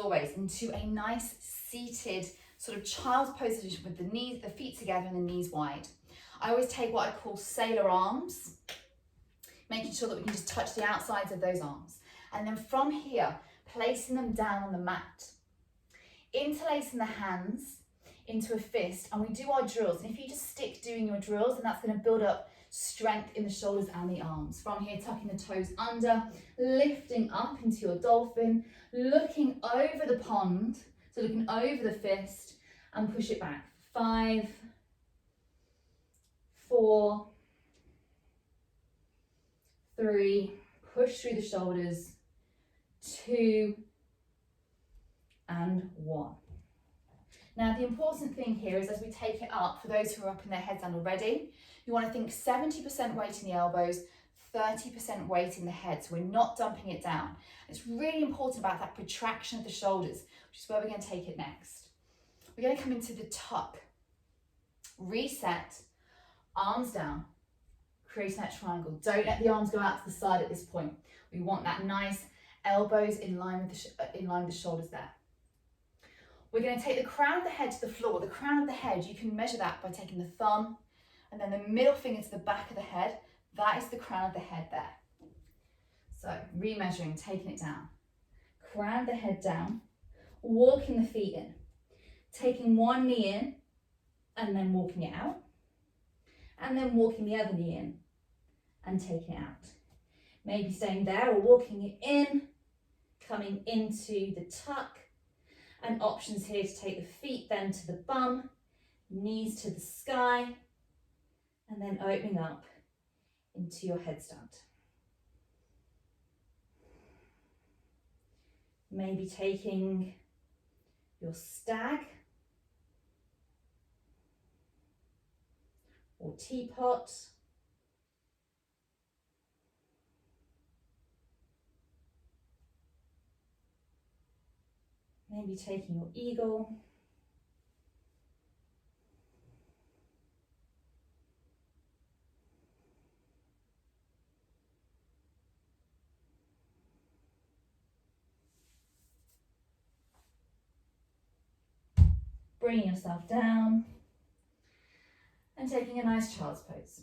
always into a nice seated sort of child's pose position with the feet together and the knees wide. I always take what I call sailor arms, making sure that we can just touch the outsides of those arms. And then from here, placing them down on the mat, interlacing the hands into a fist, and we do our drills. And if you just stick doing your drills, then that's going to build up strength in the shoulders and the arms. From here, tucking the toes under, lifting up into your dolphin, looking over the pond, so looking over the fist, and push it back. 5, 4, 3, push through the shoulders, 2, and 1. Now, the important thing here is as we take it up, for those who are up in their headstand already, you want to think 70% weight in the elbows, 30% weight in the head, so we're not dumping it down. It's really important about that protraction of the shoulders, which is where we're going to take it next. We're going to come into the tuck, reset, arms down, create that triangle. Don't let the arms go out to the side at this point. We want that nice elbows in line with the shoulders there. We're going to take the crown of the head to the floor. The crown of the head, you can measure that by taking the thumb and then the middle finger to the back of the head. That is the crown of the head there. So remeasuring, taking it down. Crown of the head down, walking the feet in, taking one knee in and then walking it out, and then walking the other knee in and taking it out. Maybe staying there or walking it in, coming into the tuck, and options here to take the feet then to the bum, knees to the sky, and then opening up into your headstand. Maybe taking your stag or teapot, maybe taking your eagle, bringing yourself down and taking a nice child's pose.